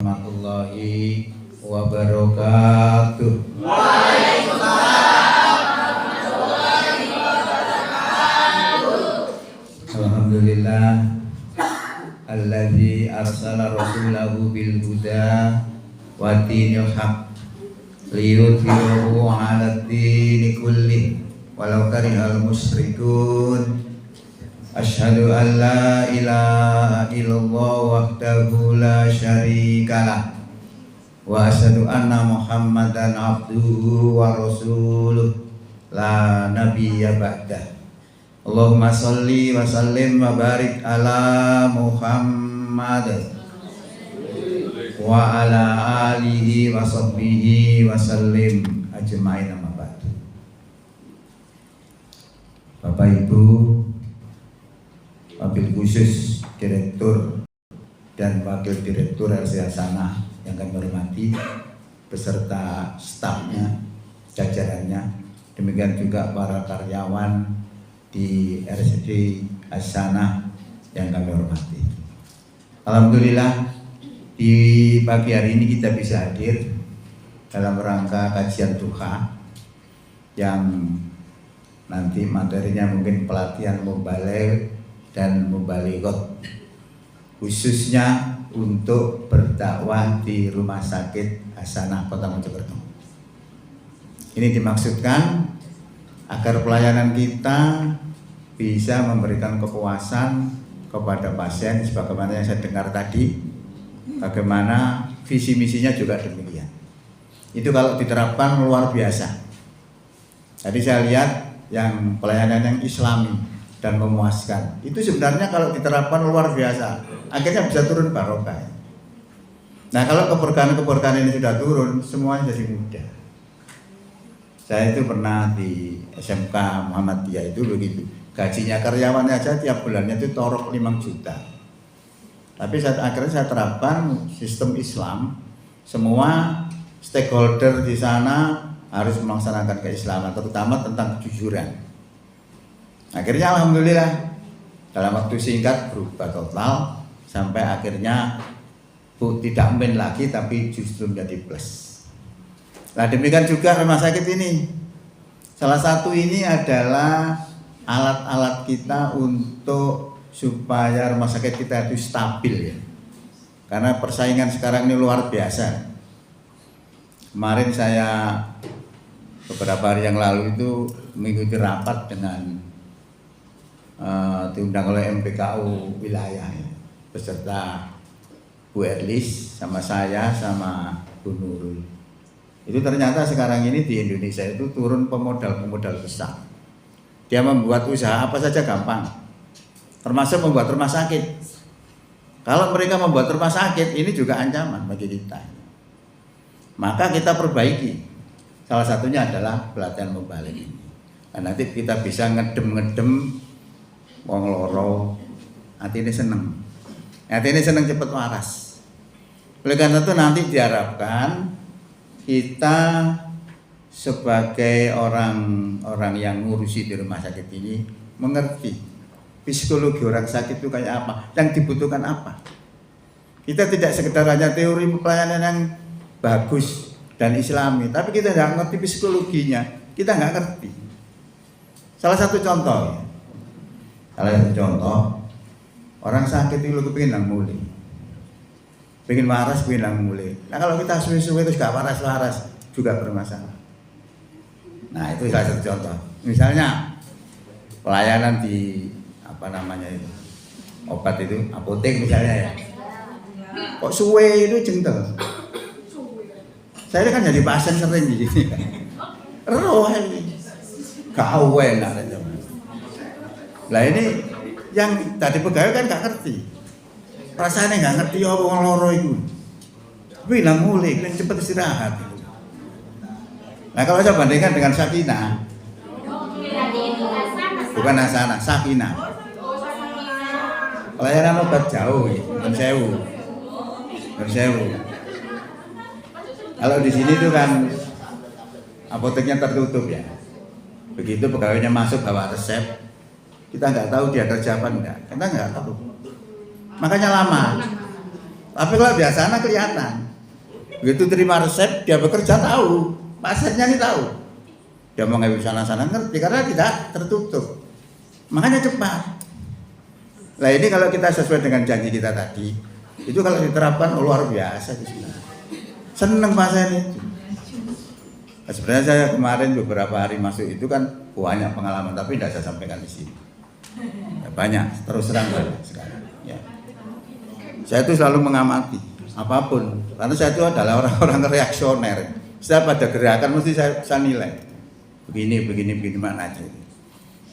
Warahmatullahi wabarakatuh. Waalaikumsalam warahmatullahi wabarakatuh. Alhamdulillah alladzi arsala rasulahu bil huda wa dinil haq liyudhhirahu 'ala dini kulli walau karihal musyrikun. Asyhadu an la ilaha illallah wahdahu la syarikalah wa asyhadu anna Muhammadan abduhu wa rasuluh la nabiyya ba'dah. Allahumma sholli wa sallim wa barik ala Muhammad wa ala alihi wa sahbihi wa sallim ajma'in. Amma ba'du. Bapak Ibu, wabil khusus Direktur dan Wakil Direktur RC Hasanah yang kami hormati beserta stafnya, jajarannya, demikian juga para karyawan di RC Hasanah yang kami hormati. Alhamdulillah di pagi hari ini kita bisa hadir dalam rangka kajian duha yang nanti materinya mungkin pelatihan mubaligh dan mubalighot, khususnya untuk berdakwah di Rumah Sakit Hasanah Kota Mojokerto. Ini dimaksudkan agar pelayanan kita bisa memberikan kepuasan kepada pasien, sebagaimana yang saya dengar tadi, bagaimana visi misinya juga demikian. Itu kalau diterapkan luar biasa. Tadi saya lihat yang pelayanan yang islami dan memuaskan, itu sebenarnya kalau diterapkan luar biasa, akhirnya bisa turun barokah. Nah, kalau keberkahan ini sudah turun, semuanya jadi mudah. Saya itu pernah di SMK Muhammadiyah itu begitu, gajinya karyawannya aja tiap bulannya itu torok 5 juta. Tapi akhirnya saya terapkan sistem Islam, semua stakeholder di sana harus melaksanakan keislaman, terutama tentang kejujuran. Akhirnya alhamdulillah dalam waktu singkat berubah total sampai akhirnya tidak main lagi tapi justru menjadi plus. Nah, demikian juga rumah sakit ini. Salah satu ini adalah alat-alat kita untuk supaya rumah sakit kita itu stabil ya. Karena persaingan sekarang ini luar biasa. Kemarin saya beberapa hari yang lalu itu mengikuti rapat dengan diundang oleh MPKU wilayah ya, beserta Bu Erlis sama saya sama Bu Nurul. Itu ternyata sekarang ini di Indonesia itu turun pemodal besar. Dia membuat usaha apa saja gampang, termasuk membuat rumah sakit. Kalau mereka membuat rumah sakit, ini juga ancaman bagi kita. Maka kita perbaiki. Salah satunya adalah pelatihan mubaligh ini. Nah, nanti kita bisa ngedem wong loro, hati ini seneng cepet waras. Oleh karena itu nanti diharapkan kita sebagai orang yang ngurusi di rumah sakit ini mengerti psikologi orang sakit itu kayak apa, yang dibutuhkan apa. Kita tidak sekedar hanya teori pelayanan yang bagus dan islami, tapi kita tidak ngerti psikologinya, kita nggak ngerti. Salah satu contoh, orang sakit itu kepingin nang mulai, pengen waras pengen nang mulai. Nah, kalau kita suwe-suwe itu gak waras juga bermasalah. Nah, itu salah satu contoh. Misalnya pelayanan di obat itu apotek misalnya ya, kok suwe itu jengkel. Saya kan jadi pasien sering di sini. Roh ini gawe lah. Lah ini yang tadi pegawai kan gak ngerti, rasanya gak ngerti apa wong loro itu. Bilang mulai, kan cepet istirahat. Nah, kalau saya bandingkan dengan Sakinah, bukan Hasanah, Sakinah. Pelayanan obat jauh, Nun Sewu. Kalau di sini tuh kan apoteknya tertutup ya. Begitu pegawainya masuk bawa resep, kita nggak tahu dia kerja apa enggak, kita nggak tahu. Makanya lama. Tapi kalau biasanya kelihatan. Begitu terima resep, dia bekerja tahu, pasiennya ini tahu. Dia mau ngambil sana-sana ngerti karena tidak tertutup. Makanya cepat. Nah ini kalau kita sesuai dengan janji kita tadi, itu kalau diterapkan luar biasa. Seneng pasien itu. Nah, sebenarnya saya kemarin beberapa hari masuk itu kan banyak pengalaman, tapi tidak saya sampaikan di sini. Ya, banyak, terus terang banyak sekali. Ya. Saya itu selalu mengamati apapun, karena saya itu adalah orang-orang reaksioner. Setiap ada gerakan mesti saya nilai. Begini mana aja.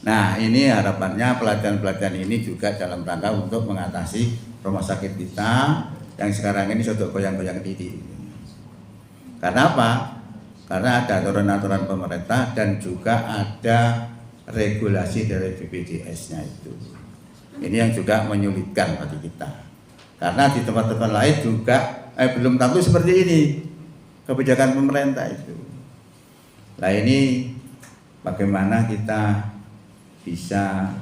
Nah ini harapannya pelatihan-pelatihan ini juga dalam rangka untuk mengatasi rumah sakit kita yang sekarang ini sudah goyang-goyang diri. Karena apa? Karena ada aturan-aturan pemerintah dan juga ada regulasi dari BPJS-nya itu. Ini yang juga menyulitkan bagi kita. Karena di tempat-tempat lain juga belum tentu seperti ini kebijakan pemerintah itu. Nah ini bagaimana kita bisa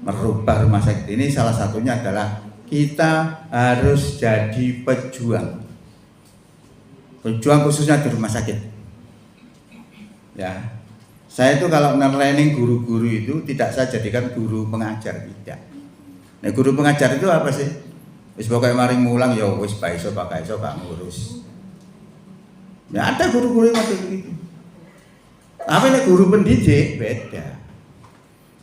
merubah rumah sakit ini, salah satunya adalah kita harus jadi pejuang khususnya di rumah sakit. Ya, saya itu kalau training guru-guru itu tidak saya jadikan guru pengajar, tidak. Nah guru pengajar itu apa sih? Wis pokoknya maring mulang ya wis bae iso pakai iso gak ngurus. Ya ada guru-guru yang macam begitu. Tapi nek guru pendidik beda.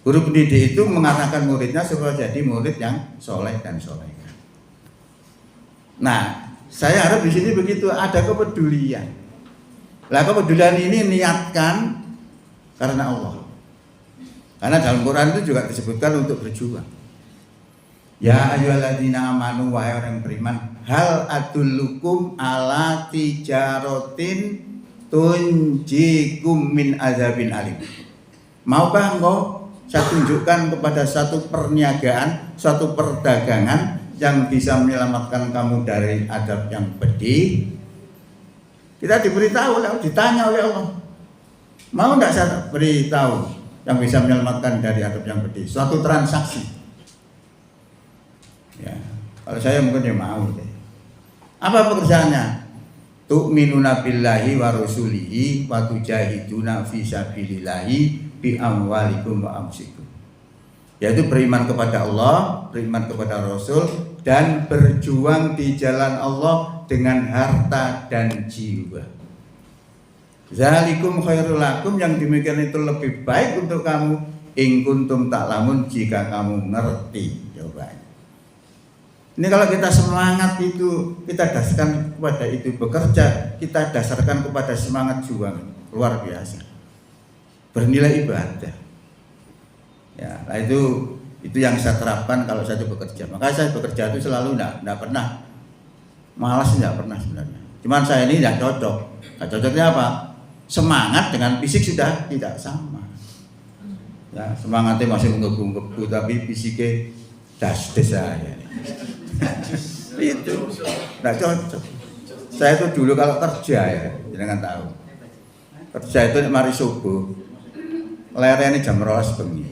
Guru pendidik itu mengarahkan muridnya supaya jadi murid yang soleh dan solehah. Nah, saya harap di sini begitu ada kepedulian. Lah kepedulian ini niatkan karena Allah. Karena dalam Quran itu juga disebutkan untuk berjuang. Ya ayyuhalladzina amanu wahai orang beriman, hal adullukum ala tijaratin tunjikum min azabin alim. Maukah engkau saya tunjukkan kepada satu perniagaan, suatu perdagangan yang bisa menyelamatkan kamu dari adab yang pedih? Kita diberitahu, ditanya oleh Allah, mau enggak saya beritahu yang bisa menyelamatkan dari adab yang pedih? Suatu transaksi. Ya, kalau saya mungkin ya mau deh. Apa pekerjaannya? Tu'minuna billahi wa rasulihi wa tujahiduna fi sabilillahi bi amwalikum wa anfusikum. Yaitu beriman kepada Allah, beriman kepada Rasul, dan berjuang di jalan Allah dengan harta dan jiwa. Zalikum khairul lakum, yang demikian itu lebih baik untuk kamu, in kuntum ta'lamun, jika kamu ngerti. Jawabannya. Ini kalau kita semangat itu, kita dasarkan kepada itu, bekerja kita dasarkan kepada semangat juang, luar biasa. Bernilai ibadah. Ya, nah itu yang saya terapkan kalau saya itu bekerja. Maka saya bekerja itu selalu enggak pernah malas, enggak pernah sebenarnya. Cuman saya ini enggak cocok. Nah, cocoknya apa? Semangat dengan fisik sudah tidak sama. Ya, semangatnya masih menggebu-gebu tapi fisiknya das-des saya. Itu enggak cocok. Saya itu dulu kalau kerja ya, jangan tahu. Kerja itu mari subuh. Lerene jam 12 bengi.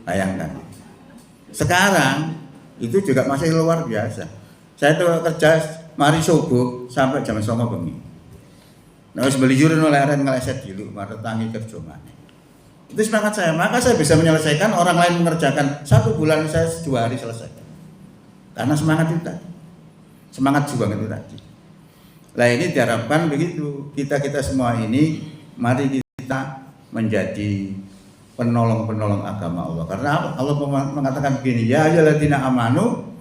Bayangkan. Sekarang itu juga masih luar biasa. Saya itu kerja mari subuh sampai jam 09.00 bengi. Nah, wis beli jurun leren ngeleset dulu, mari tangi kerja maneh. Itu semangat saya, maka saya bisa menyelesaikan orang lain mengerjakan 1 bulan, saya 2 hari selesai. Karena semangat itu tadi. Semangat juang itu tadi. Nah, ini diharapkan begitu. Kita semua ini mari kita menjadi penolong-penolong agama Allah. Karena Allah mengatakan begini, ya ayyuhalladzina amanu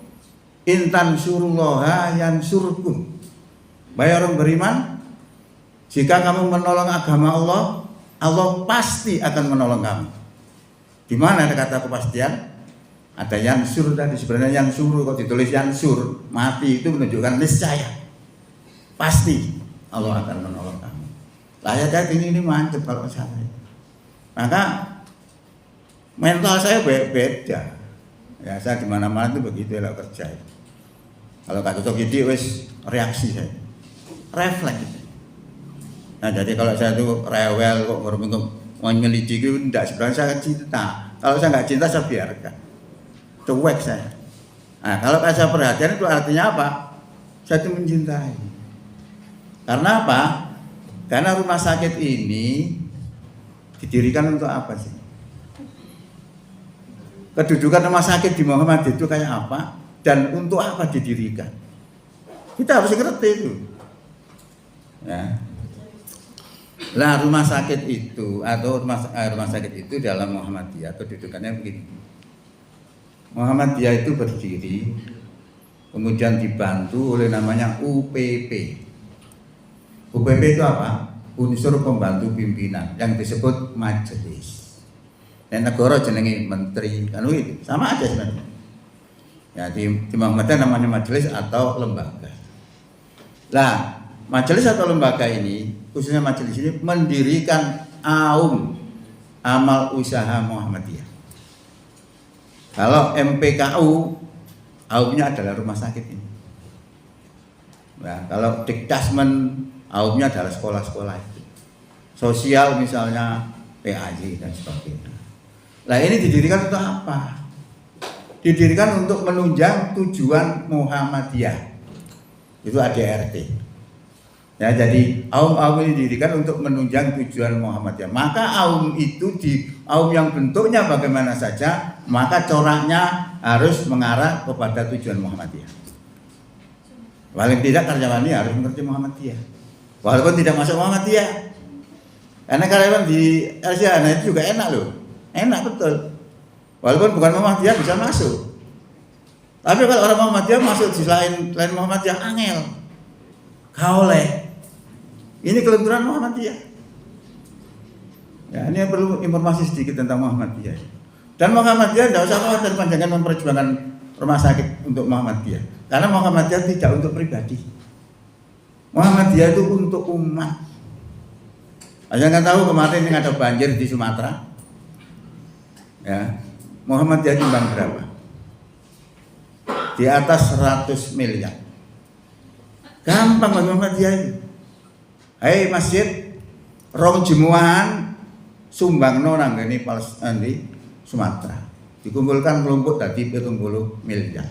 intan surullaha yansurkum. Baik orang beriman, jika kamu menolong agama Allah, Allah pasti akan menolong kamu. Di mana ada kata kepastian? Ada yansur tadi, sebenarnya yansur kok ditulis yansur, mati itu menunjukkan niscaya. Pasti Allah akan menolong kamu. Lah ya kayak ini mantep kalau saya. Maka mental saya beda. Ya saya di mana-mana itu begitu ya kerja. Kalau nggak cocok ide wes reaksi saya, refleks. Nah jadi kalau saya tuh rewel kok mau nyelidiki itu enggak, sebenarnya saya cinta. Kalau saya nggak cinta saya biarkan, cuek saya. Nah kalau saya perhatian itu artinya apa? Saya itu mencintai. Karena apa? Karena rumah sakit ini didirikan untuk apa sih? Kedudukan rumah sakit di Muhammadiyah itu kayak apa? Dan untuk apa didirikan? Kita harus ngerti itu. Ya. Lah rumah sakit itu atau rumah sakit itu dalam Muhammadiyah kedudukannya begini. Muhammadiyah itu berdiri, kemudian dibantu oleh namanya UPP. UPP itu apa? Unsur pembantu pimpinan yang disebut majelis. Dan negara jenenge menteri, kan itu sama aja sebenarnya. Ya di Muhammadiyah namanya majelis atau lembaga. Lah, majelis atau lembaga ini, khususnya majelis ini mendirikan AUM, Amal Usaha Muhammadiyah. Kalau MPKU, AUM-nya adalah rumah sakit ini. Nah, kalau Dikdasmen, AUM-nya adalah sekolah-sekolah itu. Sosial misalnya PAJ dan sebagainya. Nah ini didirikan untuk apa? Didirikan untuk menunjang tujuan Muhammadiyah. Itu ADRT. Ya, jadi AUM ini didirikan untuk menunjang tujuan Muhammadiyah. Maka AUM itu AUM yang bentuknya bagaimana saja, maka coraknya harus mengarah kepada tujuan Muhammadiyah. Paling tidak karyawannya harus mengerti Muhammadiyah. Walaupun tidak masuk Muhammadiyah. Karena karyawan di LCH itu juga enak loh. Enak betul. Walaupun bukan Muhammadiyah bisa masuk. Tapi kalau orang Muhammadiyah masuk di lain Muhammadiyah angel. Kaoleh. Ini kelenturan Muhammadiyah. Ya, ini perlu informasi sedikit tentang Muhammadiyah. Dan Muhammadiyah tidak usah khawatir panjangan memperjuangkan rumah sakit untuk Muhammadiyah. Karena Muhammadiyah tidak untuk pribadi. Muhammadiyah itu untuk umat. Aja nggak tahu kemarin yang ada banjir di Sumatera. Ya, Muhammadiyah nyumbang berapa? Di atas 100 miliar. Gampang bagi Muhammadiyah itu. Hei masjid, rong jemuan sumbang nang ini di Sumatera. Dikumpulkan kelompok tadi 70 miliar.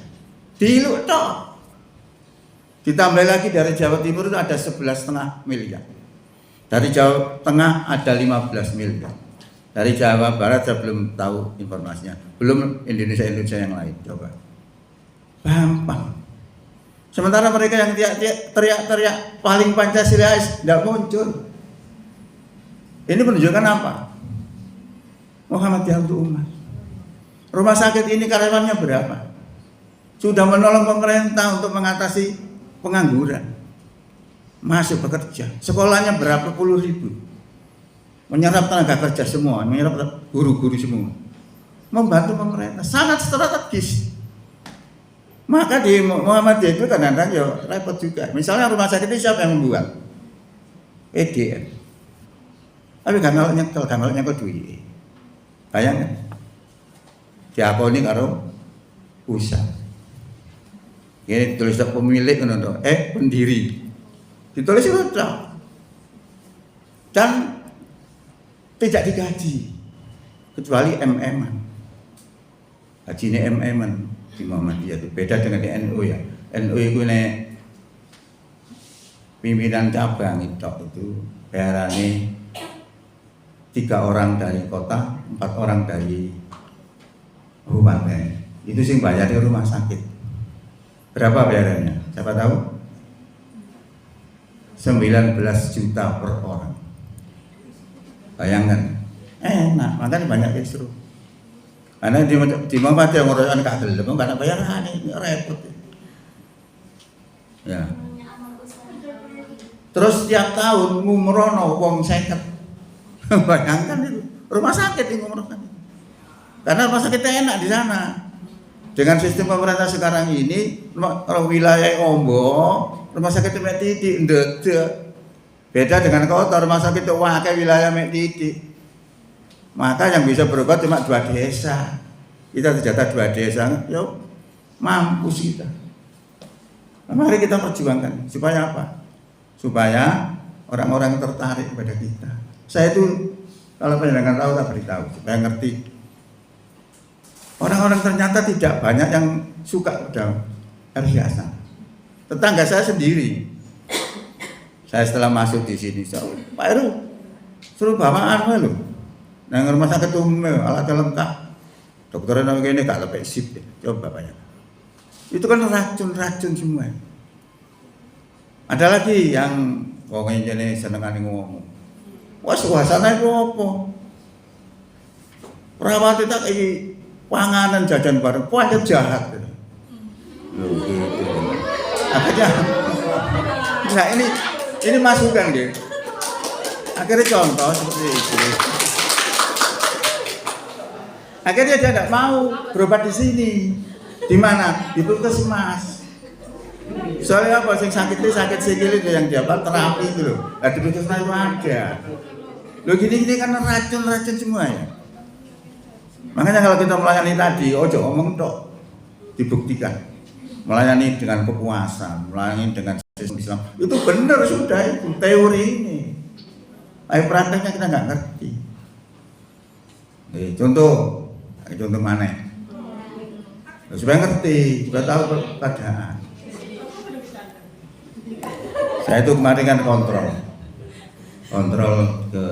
Diluk toh. Ditambah lagi dari Jawa Timur itu ada 11,5 miliar. Dari Jawa Tengah ada 15 miliar. Dari Jawa Barat saya belum tahu informasinya. Belum Indonesia yang lain. Coba. Gampang. Sementara mereka yang teriak-teriak paling Pancasila tidak muncul. Ini menunjukkan apa? Muhammadiyah untuk umat. Rumah sakit ini karyawannya berapa? Sudah menolong pemerintah untuk mengatasi pengangguran. Masuk bekerja. Sekolahnya berapa puluh ribu. Menyerap tenaga kerja semua, menyerap guru-guru semua. Membantu pemerintah, sangat strategis. Maka di Muhammadiyah itu kadang-kadang ya repot juga. Misalnya rumah sakit itu siapa yang membuat? EDM. Tapi gampang nyekel duit. Bayangkan. Diakoni karo pusat. Ini tulis pemilik pendiri. Ditulis itu dan tidak digaji kecuali MM-an. Gajinya MM-an di Muhammadiyah itu beda dengan di NU ya. NU itu nek pimpinan cabang itu bayarannya 3 orang dari kota, 4 orang dari kabupaten. Itu sih bayarnya rumah sakit. Berapa bayarannya? Siapa tahu? 19 juta per orang. Bayangkan, enak, makanya banyak kisruh. Karena di Muhammadiyah ngurusan kagel, karena bayaran ini repot. Ya. Terus setiap tahun ngumrono wong 50. Bayangkan itu, rumah sakit yang ngumrohkan. Karena rumah sakitnya enak di sana. Dengan sistem pemerintah sekarang ini, wilayah Ombo, rumah sakit mek titik ndedek. Beda dengan kota, rumah sakit itu wakai wilayah mek titik. Maka yang bisa berobat cuma 2 desa. Kita terjata 2 desa, yuk mampus kita. Nah, mari kita perjuangkan supaya apa? Supaya orang-orang tertarik kepada kita. Saya itu kalau penjenengan tahu tak beritahu supaya ngerti. Orang-orang ternyata tidak banyak yang suka udah RC Hasanah. tetangga saya sendiri. Saya setelah masuk di sini, Pak Heru suruh bawaan loh. Nang rumah sakit umum alatnya lengkap. Dokternya namanya ini gak lebih sip. Coba banyak. Itu kan racun semua. Ada lagi yang wongnya ini senengan ngomong. Wah suasana itu apa? Perawat itu kayak panganan jajan bareng, paling jahat. Loh gitu. Akhirnya, nah ini masukan deh. Akhirnya contoh seperti itu. Akhirnya dia tidak mau berobat di sini. Di mana? Di puskesmas. Soalnya apa? Yang sakit sikil itu yang dapat terapi itu loh. Nah, di puskesmas itu ada. Loh gini kan racun semua ya. Makanya kalau kita melayani tadi, ojo ngomong tok, dibuktikan. Melayani dengan kepuasan, melayani dengan sistem Islam. Itu benar sudah itu teori ini. Ayo prakteknya kita nggak ngerti. Contoh mana? Supaya ngerti, supaya tahu keadaan. Saya itu kemarin kan kontrol ke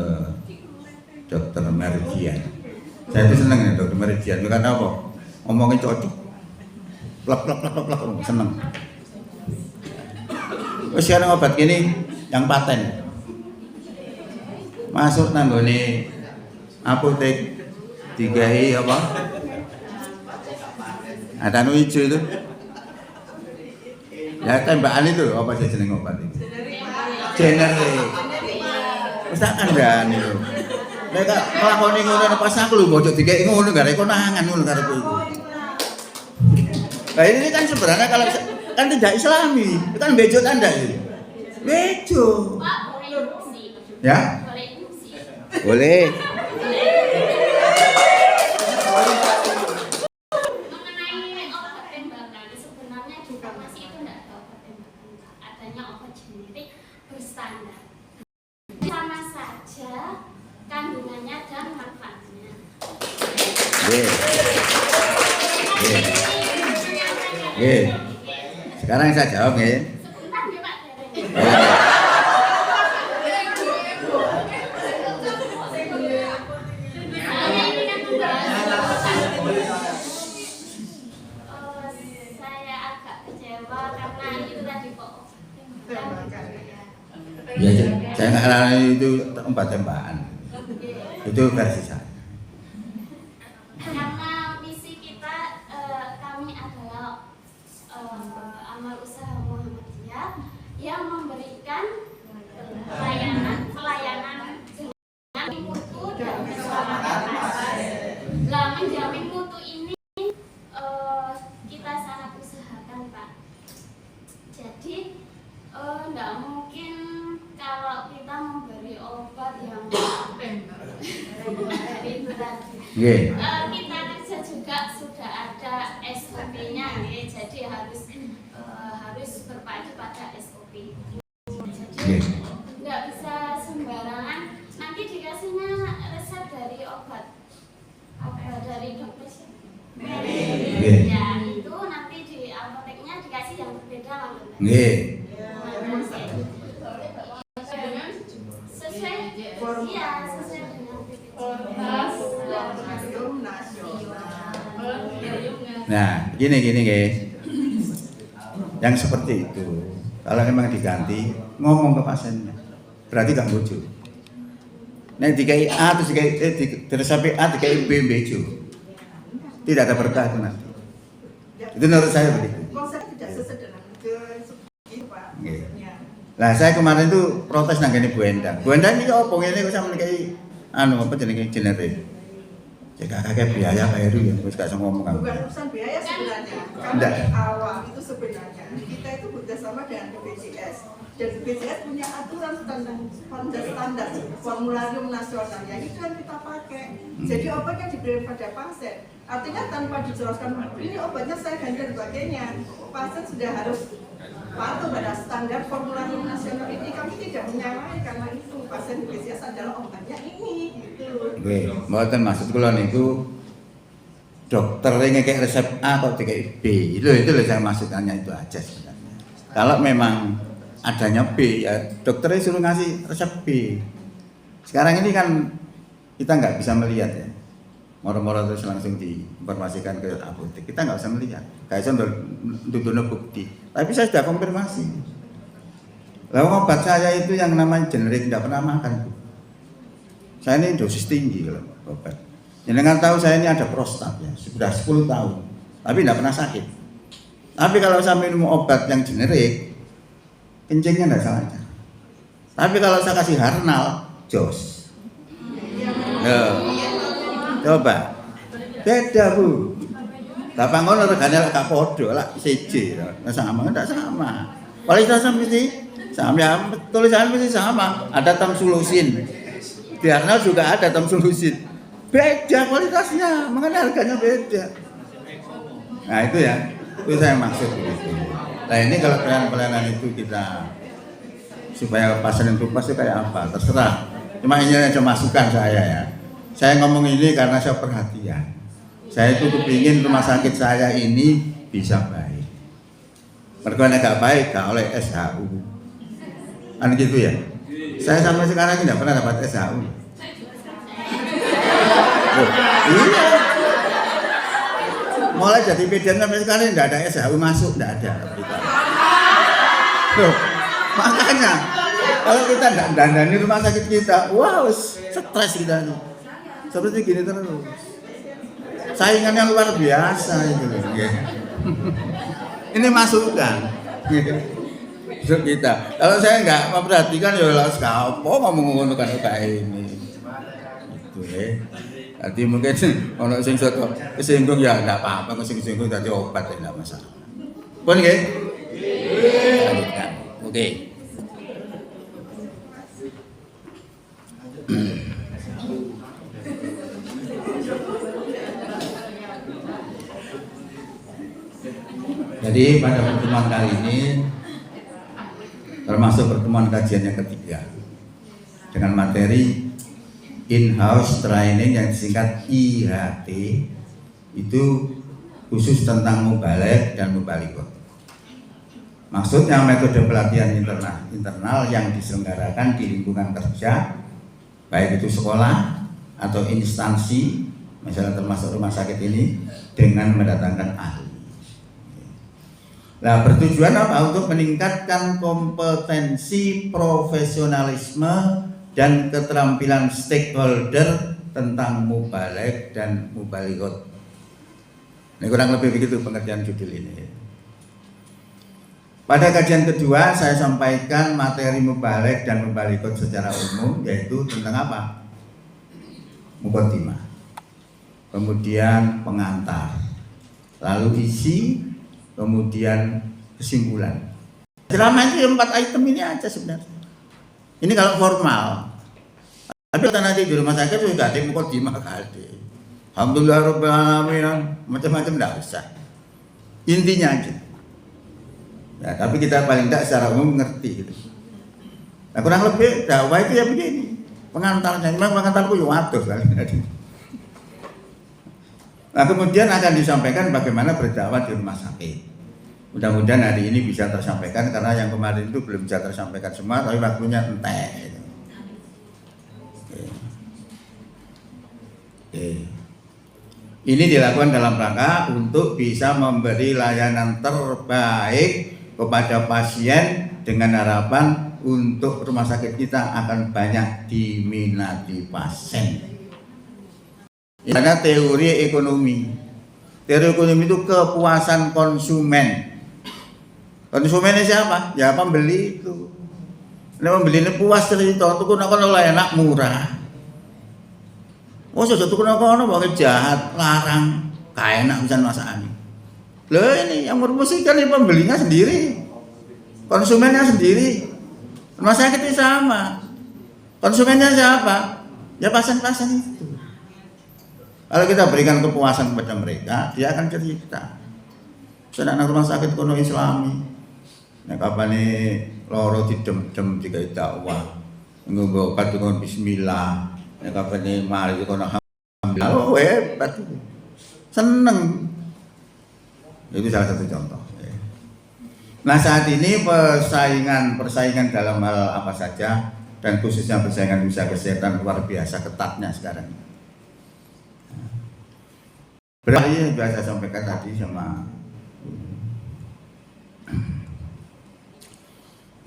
dokter Meridian. Saya itu seneng ya dokter Meridian, bukan apa? Ngomongin cocok, plak, seneng. Terus sekarang obat gini yang paten, masuk nanggone apotek digawe apa? Ada anu hijau itu. Ya tembakan itu apa sih jeneng obat itu? Generik. Wis tak kandhani lho. Nek nglakoni ngono pas aku lho bocok dikek ngono gak konangan ngono karepku iku. Nah ini kan sebenarnya kalau kan tidak Islami, itu kan bejo tanda itu. Bejo. Ya? Boleh. Sekarang saya jawab ya. Ya, saya nggak tahu itu tembakan. Itu versi saya. Karena misi kita, kami adalah amal usaha Muhammadiyah yang memberikan pelayanan dengan mutu dan keselamatan. Lah menjamin mutu ini kita sangat usahakan, Pak. Jadi enggak mungkin kalau kita memberi obat yang itu tadi. Kita kerja juga sudah ada SOP-nya, jadi harus berpacu pada SOP. Jadi nggak bisa sembarangan. Nanti dikasihnya resep dari obat dari dokter. Ya itu nanti di apoteknya dikasih yang berbeda lah. Sesuai dengan Nah, gini guys. Yang seperti itu, kalau memang diganti, ngomong ke pasiennya, berarti gak lucu. Nah, dikai A terus dikai sampai A dikai B bejo, tidak ada berkah itu nanti. Itu menurut saya begitu. Tidak sesederhana itu, Pak. Nah, saya kemarin itu protes nang kene Bu Endang. Bu Endang iki opo ngene kok sampe iki apa jenenge generik. Cek kakek biaya Pak Heru ya wis gak iso ngomong kan. Bukan urusan biaya sebenarnya. Karena di awal itu sebenarnya kita itu bekerjasama dengan BPJS. Dan BPJS punya aturan standar formularium nasional yang itu yang kita pakai. Jadi obat yang diberi pada pasien. Artinya tanpa dijelaskan ini obatnya saya ganti dan sebagainya. Pasien sudah harus patuh pada standar formularium nasional ini. Kami tidak menyamai karena itu pasien BPJS adalah obatnya ini gitu. Oke, mboten maksud kula niku dokter ngekek resep A kok dikek B. Itu saya maksudnya itu aja sebenarnya. Kalau memang adanya B, ya dokternya suruh ngasih resep B. Sekarang ini kan kita nggak bisa melihat ya, moro-moro terus langsung diinformasikan ke apotek. Kita nggak bisa melihat. Kayak contoh dudunya bukti. Tapi saya sudah konfirmasi. Lalu obat saya itu yang namanya generik, tidak pernah makan. Saya ini dosis tinggi kalau obat. Jangan tahu saya ini ada prostat ya, sudah 10 tahun, tapi tidak pernah sakit. Tapi kalau saya minum obat yang generik, kencingnya tidak salah. Tapi kalau saya kasih Harnal, jos. Coba, beda Bu. Tapi ngono regane lek gak padha lah siji, sama enggak sama. Kualitasnya mesti sama, tulisannya mesti sama. Ada tamsulusin. Di Harnal juga ada tamsulusin. Beda kualitasnya, makanya harganya beda. Nah itu ya, itu saya maksud begitu. Nah ini kalau pelayanan itu kita supaya pasien itu pasti kayak apa, terserah. Cuma ini aja masukan saya ya. Saya ngomong ini karena saya perhatian. Saya itu kepingin rumah sakit saya ini bisa baik. Mereka gak baik gak oleh SHU. Kan gitu ya. Saya sampai sekarang tidak pernah dapat SHU. Oh, iya. Mulai jadi PDN sampai sekarang tidak ada SHU masuk, tidak ada. Loh, makanya kalau kita tidak dandani rumah sakit kita, wow, stres kita nih. Seperti gini terus. Saingannya luar biasa itu. Ini masukan. Untuk kita. Kalau saya nggak memperhatikan ya lah apa ngomong kan kayak ini. Itu ya. Jadi mungkin orang sing kesinggung ya enggak apa-apa, kesinggung tadi obat ya enggak masalah. Pun nggih? Lanjutkan. Oke. Jadi pada pertemuan kali ini termasuk pertemuan kajian yang ketiga dengan materi in-house training yang disingkat IHT, itu khusus tentang mubalek dan mubalighah. Maksudnya metode pelatihan internal yang diselenggarakan di lingkungan kerja, baik itu sekolah atau instansi, misalnya termasuk rumah sakit ini, dengan mendatangkan ahli. Nah, bertujuan apa? Untuk meningkatkan kompetensi, profesionalisme, dan keterampilan stakeholder tentang mubalek dan mubalighah. Ini kurang lebih begitu pengertian judul ini. Pada kajian kedua saya sampaikan materi mubalek dan mubalighah secara umum, yaitu tentang apa? Muqaddimah. Kemudian pengantar. Lalu isi, kemudian kesimpulan. Selama itu 4 item ini aja sebenarnya. Ini kalau formal. Tapi kalau nanti di rumah sakit sudah ada muqaddimah kali. Alhamdulillah rabbil alamin, macam-macam enggak usah. Intinya aja. Ya, tapi kita paling tidak secara umum ngerti gitu. Nah, kurang lebih dakwah itu ya begini. Pengantarnya, memang pengantarku ya waduh kali tadi. Nah, kemudian akan disampaikan bagaimana berdakwah di rumah sakit. Mudah-mudahan hari ini bisa tersampaikan karena yang kemarin itu belum bisa tersampaikan semua, tapi waktunya entek. Oke. Ini dilakukan dalam rangka untuk bisa memberi layanan terbaik kepada pasien dengan harapan untuk rumah sakit kita akan banyak diminati pasien. Karena teori ekonomi. Teori ekonomi itu kepuasan konsumen. Konsumennya siapa? Ya pembeli itu. Ini pembeli ini puas cerita, itu kena enak murah. Oh sudah tuh kena pakai jahat, larang, gak enak bisa masakan. Loh ini yang merumuskan ini pembelinya sendiri, konsumennya sendiri. Rumah sakit itu sama. Konsumennya siapa? Ya pasien-pasien itu. Kalau kita berikan kepuasan kepada mereka, dia akan cerita. Sedang rumah sakit kuno Islami. Nek kapane loro didem-dem dikai dakwah. Nggo obat dengan bismillah. Nek kapane mari kono alhamdulillah. Oh hebat. Seneng. Itu salah satu contoh. Nah saat ini persaingan dalam hal apa saja dan khususnya persaingan usaha kesehatan luar biasa ketatnya sekarang. Berapa yang biasa sampaikan tadi sama.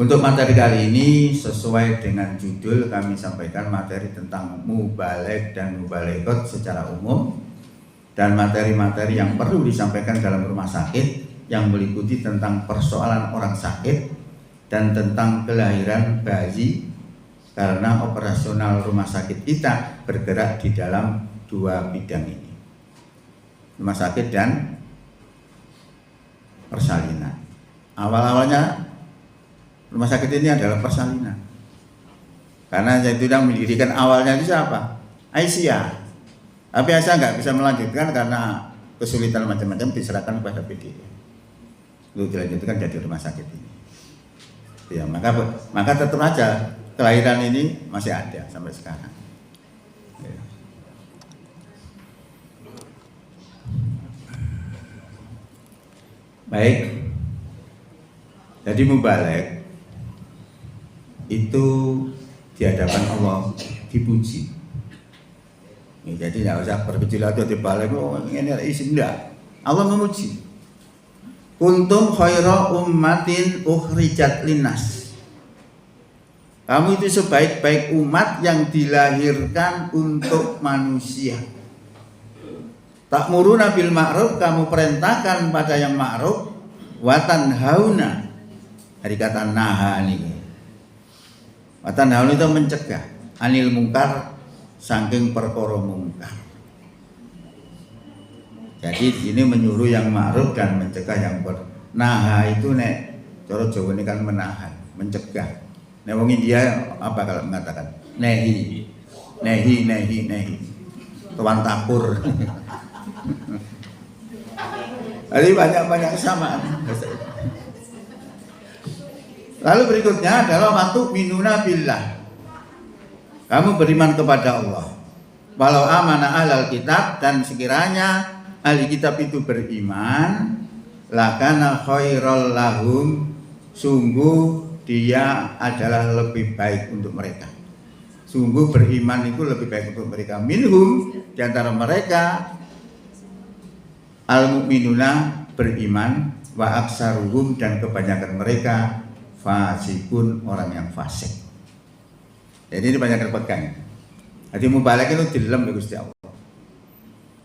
Untuk materi kali ini sesuai dengan judul kami sampaikan materi tentang mubaligh dan mubalighot secara umum dan materi-materi yang perlu disampaikan dalam rumah sakit yang meliputi tentang persoalan orang sakit dan tentang kelahiran bayi karena operasional rumah sakit kita bergerak di dalam dua bidang ini, rumah sakit dan persalinan. Awal-awalnya rumah sakit ini adalah persalinan. Karena yang tidak mendirikan awalnya itu siapa? Aisyah. Tapi Aisyah nggak bisa melanjutkan karena kesulitan macam-macam diserahkan kepada PD. Lalu dilanjutkan jadi rumah sakit ini. Ya, maka tetap aja kelahiran ini masih ada sampai sekarang. Ya. Baik. Jadi mubaligh itu di hadapan Allah dipuji. Ya, jadi tidak usah berkecil hati dibalik, oh ini isim enggak. Allah memuji. Kuntum khaira ummatin ukhrijat linnas. Kamu itu sebaik-baik umat yang dilahirkan untuk manusia. Ta'muruna bil ma'ruf, kamu perintahkan pada yang ma'ruf, wa tanhauna. Dari kata naha ini. Watan haun itu mencegah anil mungkar saking perkara mungkar. Jadi ini menyuruh yang ma'ruf dan mencegah yang naha itu nek cara Jawa ini kan menahan, mencegah. Nek wong India apa kalau mengatakan nehi. Tuan tapur. Jadi banyak kesamaan. Lalu berikutnya adalah waktu minuna billah. Kamu beriman kepada Allah. Walau amana ahlal kitab, dan sekiranya ahli kitab itu beriman, lakana khairal lahum, sungguh dia adalah lebih baik untuk mereka. Sungguh beriman itu lebih baik untuk mereka. Minhum, di antara mereka al mu'minuna beriman, wa aksaruhum, dan kebanyakan mereka fasikun, orang yang fasik. Jadi ini banyak terpegang. Jadi mubaligh itu dilem ya Gusti Allah.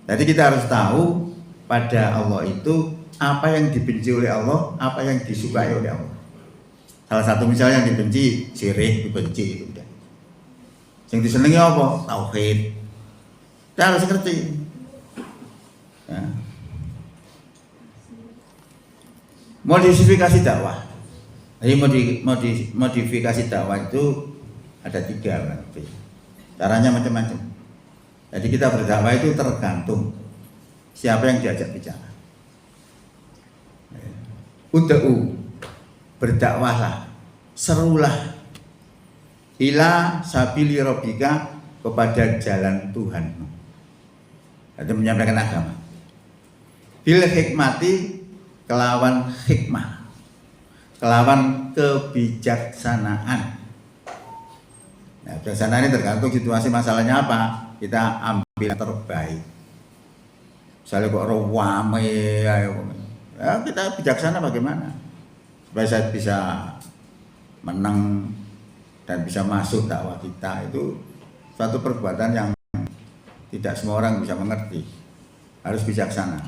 Jadi kita harus tahu pada Allah itu apa yang dibenci oleh Allah, apa yang disukai oleh Allah. Salah satu misalnya yang dibenci syirik, dibenci itu udah. Yang disenangi apa? Tauhid. Kita harus ngerti. Ya. Modifikasi dakwah. Jadi modifikasi dakwah itu ada 3 berarti. Caranya macam-macam. Jadi kita berdakwah itu tergantung siapa yang diajak bicara. Ud'u, berdakwahlah, serulah ila sabili rabbika, kepada jalan Tuhanmu. Itu menyampaikan agama. Bil hikmati, kelawan hikmah, kelawan kebijaksanaan. Nah, bijaksanaan ini tergantung situasi masalahnya apa. Kita ambil yang terbaik. Misalnya kok rawame, ya kita bijaksana bagaimana supaya saya bisa menang dan bisa masuk dakwah kita. Itu suatu perbuatan yang tidak semua orang bisa mengerti. Harus bijaksana.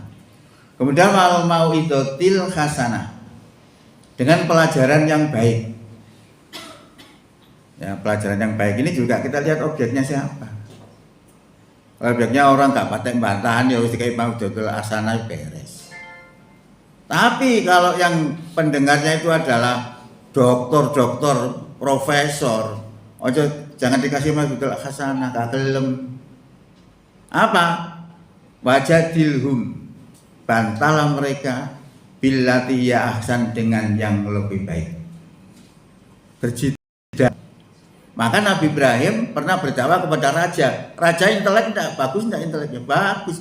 Kemudian mau idotil hasanah, dengan pelajaran yang baik. Ya, pelajaran yang baik ini juga kita lihat objeknya siapa. Objeknya orang nggak patek bantahan ya harus dikai mau idotil hasanah beres. Tapi kalau yang pendengarnya itu adalah dokter, profesor, jangan dikasih mau idotil hasanah, gak kelem. Apa? Wajadilhum, bantalah mereka billati ya ahsan, dengan yang lebih baik. Berjidat. Maka Nabi Ibrahim pernah berdakwah kepada raja. Raja intelek enggak? Bagus enggak inteleknya? Bagus.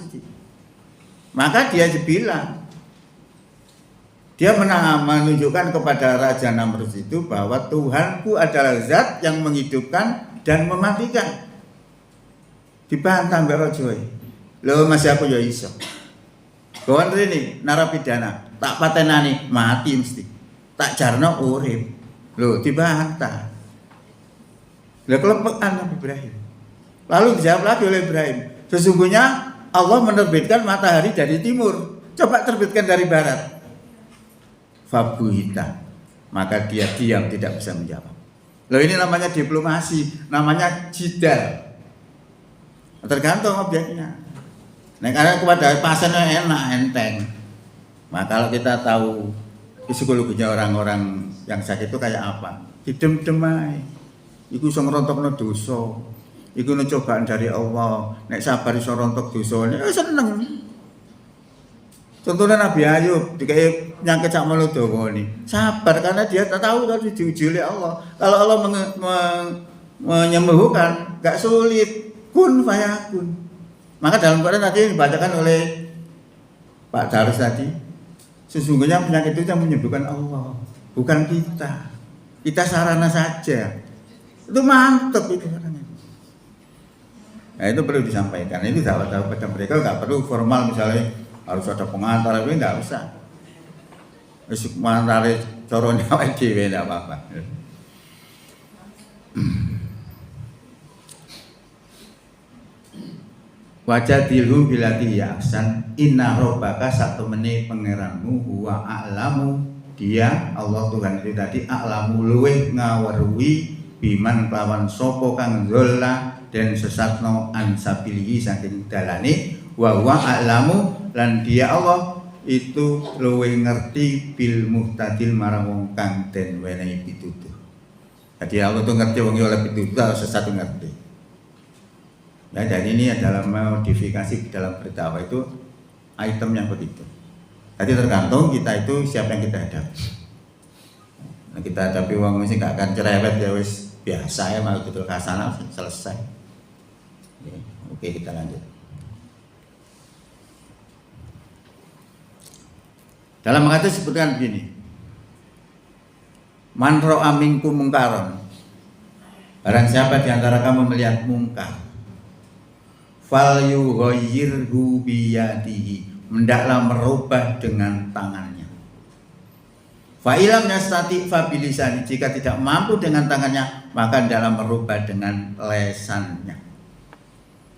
Maka dia bilang, Dia menunjukkan kepada Raja Namrud itu bahwa Tuhanku adalah zat yang menghidupkan dan mematikan. Dibantah mbak Rojoy. Loh masih aku ya iso. Kawan ini narapidana, tak patenani mati mesti. Tak jarno urip. Loh dibantah. Lah kelepekan Nabi Ibrahim. Lalu dijawab lagi oleh Ibrahim, sesungguhnya Allah menerbitkan matahari dari timur. Coba terbitkan dari barat. Fabuhita, maka dia diam tidak bisa menjawab. Loh ini namanya diplomasi, namanya jidal. Tergantung objeknya. Nah karena kepada pasiennya enak enteng. Maka kalau kita tahu psikologinya orang-orang yang sakit itu kayak apa, didem-dem ae. Iku iso ngrontokno dosa. Iku cobaan dari Allah. Nek sabar iso rontok dosane, seneng. Contohnya Nabi Ayub, dikai nyangkut sak melodawa ini, sabar karena dia tak tahu tadi diuji oleh Allah. Kalau Allah menyembuhkan, gak sulit, kun fayakun. Maka dalam Quran tadi dibacakan oleh Pak Darus tadi, sesungguhnya penyakit itu yang menyembuhkan Allah, bukan kita. Kita sarana saja. Itu mantep itu katanya. Nah itu perlu disampaikan. Itu dakwah-dakwah pada mereka nggak perlu formal misalnya. Harus ada pengantar, tapi enggak usah. Wis mantare carane awake dhewe enggak apa-apa. Wajah dilhum bilati yaksan inna rabbaka satemene pangeranmu huwa a'lamu, dia Allah Tuhan itu tadi a'lamu luweh ngaweruhi biman lawan sapa kang zola dan sesatno ansabilihi saking dalane wa huwa a'lamu lan dia Allah itu luwih ngerti bil muhtadil marang wong kang den wenehi pitutuh. Jadi Allah tuh ngerti wong oleh pitutuh sesat ngerti. Nah, dan ini adalah modifikasi dalam berdakwah itu item yang begitu. Jadi tergantung kita itu siapa yang kita hadapi. Nah, kita hadapi wong mesti gak akan cerewet ya wis biasa ya mau betul kasana selesai. Oke, kita lanjut. Dalam ayat itu disebutkan begini. Man ra'a minkum mungkaron. Barang siapa di antara kamu melihat mungkar, fal yughayyirhu biyadihi, hendaklah merubah dengan tangannya. Fa ilam yastati fa bilisani, jika tidak mampu dengan tangannya, maka hendaklah merubah dengan lesannya.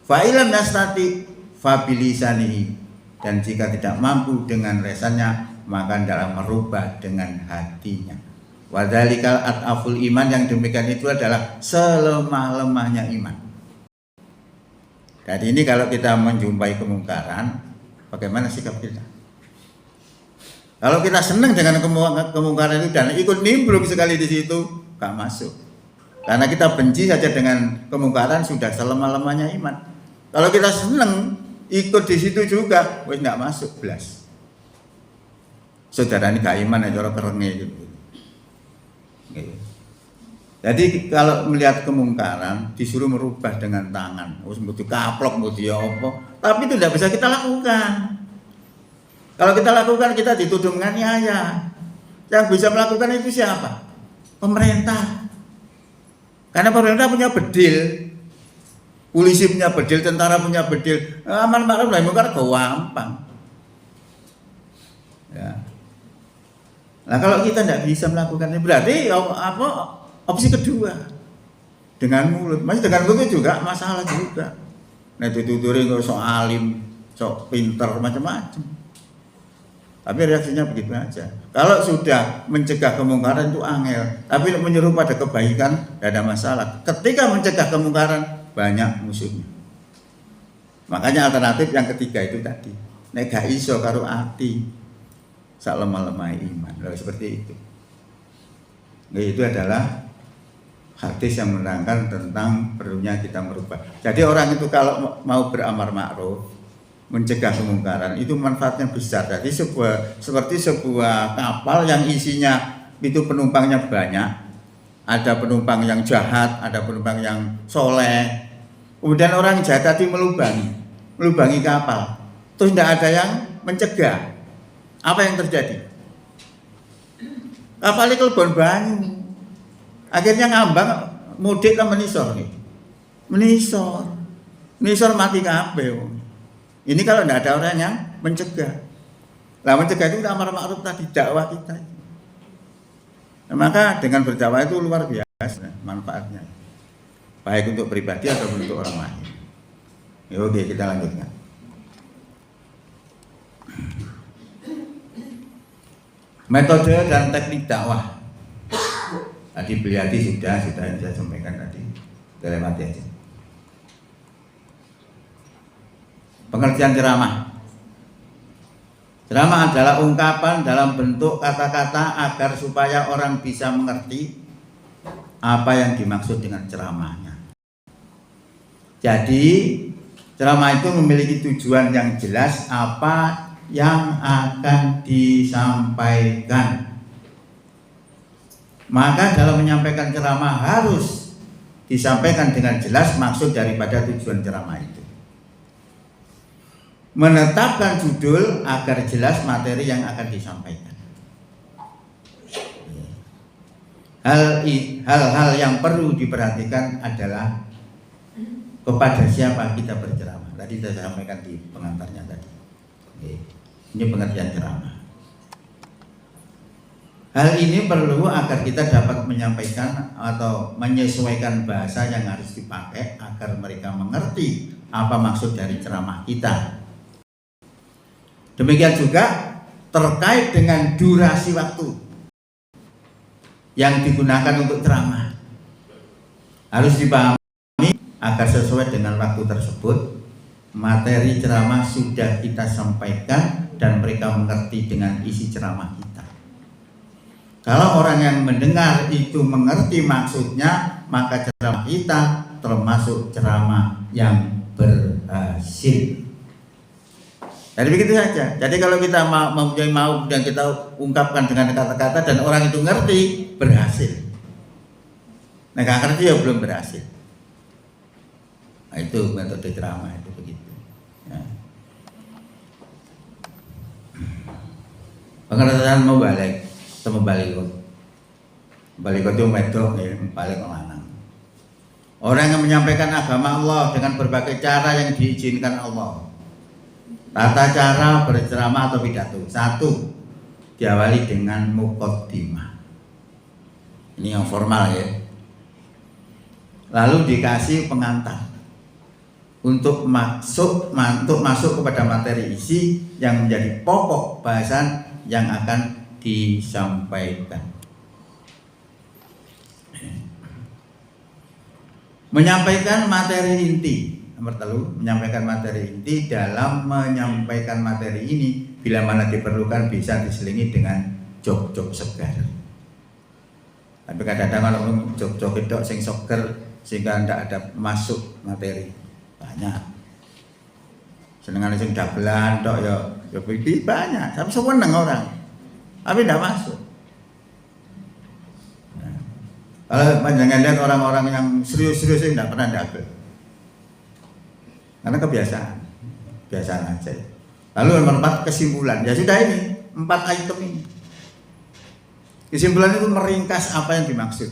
Fa ilam yastati fa bilisanihi, dan jika tidak mampu dengan lesannya, maka hendaklah merubah dengan hatinya. Wadzalikal at'aful iman, yang demikian itu adalah selemah-lemahnya iman. Jadi ini kalau kita menjumpai kemungkaran, bagaimana sikap kita? Kalau kita senang dengan kemungkaran itu dan ikut nimbrung sekali di situ, gak masuk. Karena kita benci saja dengan kemungkaran sudah selemah-lemahnya iman. Kalau kita senang ikut di situ juga, wis nggak masuk belas. Saudara ini gak iman ya cara kerenge gitu. Jadi kalau melihat kemungkaran disuruh merubah dengan tangan, harus mau dikaplok, mau dia apa, tapi itu tidak bisa kita lakukan. Kalau kita lakukan kita dituduh menganiaya. Yang bisa melakukan itu siapa? Pemerintah. Karena pemerintah punya bedil, polisi punya bedil, tentara punya bedil, amar ma'ruf nahi munkar gampang. Ya. Nah kalau kita tidak bisa melakukannya, berarti apa? Opsi kedua dengan mulut, masih dengan mulut juga masalah juga. Nah ditudurin kok sok alim, sok pinter, macam-macam. Tapi reaksinya begitu aja. Kalau sudah mencegah kemungkaran itu angel, tapi menyuruh pada kebaikan tidak ada masalah. Ketika mencegah kemungkaran banyak musuhnya. Makanya alternatif yang ketiga itu tadi, nek gak iso karo ati, sak lemah-lemah iman. Lalu seperti itu. Nah, itu adalah hadis yang menerangkan tentang perlunya kita merubah. Jadi orang itu kalau mau beramar ma'ruf, mencegah kemungkaran, itu manfaatnya besar. Jadi seperti sebuah kapal yang isinya itu penumpangnya banyak. Ada penumpang yang jahat, ada penumpang yang soleh. Kemudian orang jahat tadi melubangi kapal. Terus tidak ada yang mencegah. Apa yang terjadi? Kapalnya kelebon banyu. Akhirnya ngambang mudik lah menisor nih. Menisor mati kabeh. Ini kalau tidak ada orang yang mencegah. Lah mencegah itu amar ma'ruf tadi, dakwah kita. Nah, maka dengan berdakwah itu luar biasa manfaatnya. Baik untuk pribadi atau untuk orang lain. Ya, oke, kita lanjutkan. Metode dan teknik dakwah. Tadi Beliadi sudah saya sampaikan tadi. Dilewati aja. Pengertian ceramah. Ceramah adalah ungkapan dalam bentuk kata-kata agar supaya orang bisa mengerti apa yang dimaksud dengan ceramahnya. Jadi ceramah itu memiliki tujuan yang jelas apa yang akan disampaikan. Maka dalam menyampaikan ceramah harus disampaikan dengan jelas maksud daripada tujuan ceramah itu. Menetapkan judul agar jelas materi yang akan disampaikan. Hal-hal yang perlu diperhatikan adalah kepada siapa kita berceramah. Tadi saya sampaikan di pengantarnya tadi. Ini pengertian ceramah. Hal ini perlu agar kita dapat menyampaikan atau menyesuaikan bahasa yang harus dipakai agar mereka mengerti apa maksud dari ceramah kita. Demikian juga terkait dengan durasi waktu yang digunakan untuk ceramah. Harus dipahami agar sesuai dengan waktu tersebut, materi ceramah sudah kita sampaikan dan mereka mengerti dengan isi ceramah kita. Kalau orang yang mendengar itu mengerti maksudnya, maka ceramah kita termasuk ceramah yang berhasil. Jadi begitu saja. Jadi kalau kita mau dan kita ungkapkan dengan kata-kata dan orang itu ngerti, berhasil. Nah, nggak ngerti ya belum berhasil. Nah, itu metode ceramah itu begitu. Ya. Pengertian mubalik atau mubalikun. Mubalikun itu medok ya, balik lanang. Orang yang menyampaikan agama Allah dengan berbagai cara yang diizinkan Allah. Tata cara berceramah atau pidato. 1. Diawali dengan muqaddimah. Ini yang formal ya. Lalu dikasih pengantar untuk masuk kepada materi isi yang menjadi pokok bahasan yang akan disampaikan. Menyampaikan materi inti. Nomor 3, menyampaikan materi inti. Dalam menyampaikan materi ini, bila mana diperlukan bisa diselingi dengan jok-jok segar. Tapi kadang-kadang kalau jok-jok itu sing segar sehingga tidak ada masuk materi banyak. Senengan sing dagelan tok ya banyak. Tapi seneng orang. Tapi tidak masuk. Nah, kalau panjangan lihat orang-orang yang serius-serius tidak pernah dagel. Karena kebiasaan aja. Lalu nomor 4, kesimpulan. Ya sudah, ini 4 item ini. Kesimpulan itu meringkas apa yang dimaksud.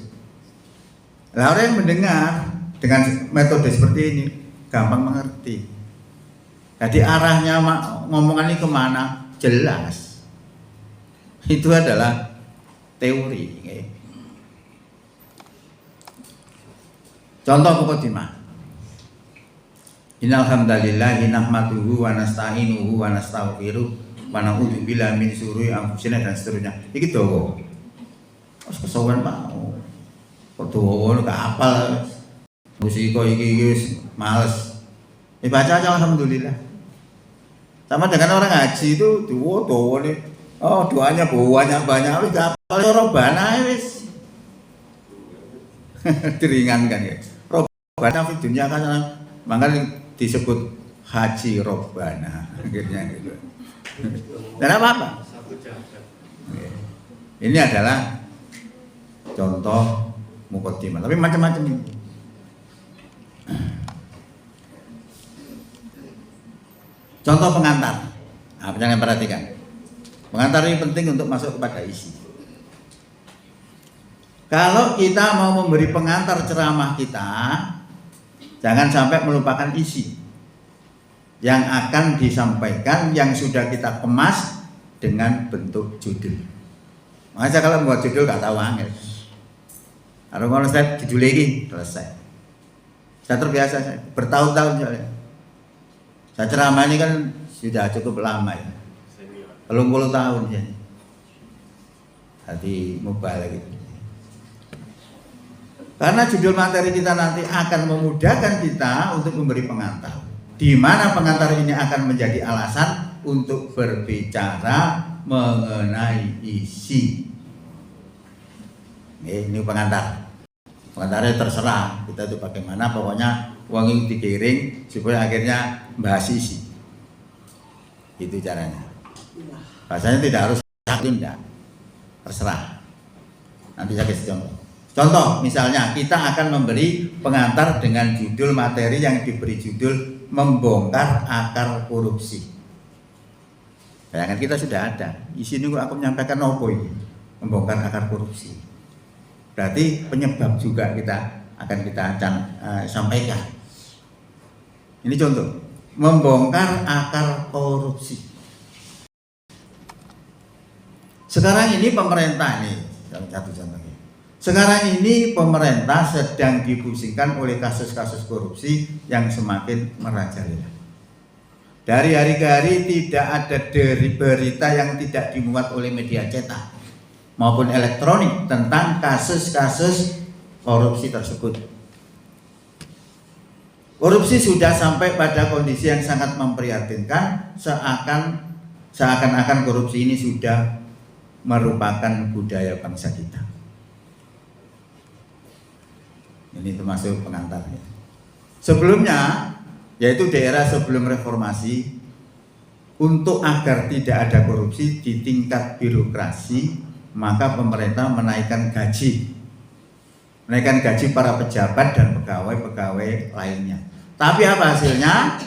Nah, orang yang mendengar dengan metode seperti ini gampang mengerti. Jadi arahnya ngomongan ini kemana jelas. Itu adalah teori. Contoh muqaddimah. Innal hamdalillahi nahmaduhu wa nasta'inuhu wa nastaghfiruh wa na'udzu billahi min syururi anfusina dan seterusnya. Iki dawa. Wes kesowan mau. Kok dawa gak hafal. Musika iki wis males. Baca aja alhamdulillah. Sama dengan orang haji itu dawa nih. Oh, doanya banyak wis gak hafal robana wis. Diringankan ya. Robana di dunia kan makanya disebut haji robbana akhirnya gitu. Dan apa? Ini adalah contoh muqaddimah, tapi macam-macam ini. Contoh pengantar. Nah, jangan perhatikan. Pengantar ini penting untuk masuk kepada isi. Kalau kita mau memberi pengantar ceramah kita, jangan sampai melupakan isi yang akan disampaikan, yang sudah kita kemas dengan bentuk judul. Makanya kalau membuat judul gak tahu angel. Kalau saya judul ini selesai. Saya terbiasa, saya bertahun-tahun soalnya. Saya ceramah ini kan sudah cukup lama ya, 30 tahun ya. Hati mubalik gitu. Karena judul materi kita nanti akan memudahkan kita untuk memberi pengantar, di mana pengantar ini akan menjadi alasan untuk berbicara mengenai isi. Ini pengantar. Pengantarnya terserah kita itu bagaimana, pokoknya uang ini digiring supaya akhirnya bahas isi. Itu caranya. Bahasanya tidak harus tidak, terserah. Nanti saya kasih contoh. Contoh misalnya kita akan memberi pengantar dengan judul materi yang diberi judul membongkar akar korupsi. Bayangkan kita sudah ada. Di sini aku menyampaikan apa ini? Membongkar akar korupsi. Berarti penyebab juga akan kita sampaikan. Ini contoh, membongkar akar korupsi. Sekarang ini pemerintah ini, satu contoh. Sekarang ini pemerintah sedang dipusingkan oleh kasus-kasus korupsi yang semakin merajalela. Dari hari ke hari tidak ada berita yang tidak dimuat oleh media cetak maupun elektronik tentang kasus-kasus korupsi tersebut. Korupsi sudah sampai pada kondisi yang sangat memprihatinkan, seakan-akan korupsi ini sudah merupakan budaya bangsa kita. Ini termasuk pengantarnya. Sebelumnya, yaitu daerah sebelum reformasi, untuk agar tidak ada korupsi di tingkat birokrasi, maka pemerintah menaikkan gaji para pejabat dan pegawai-pegawai lainnya. Tapi apa hasilnya?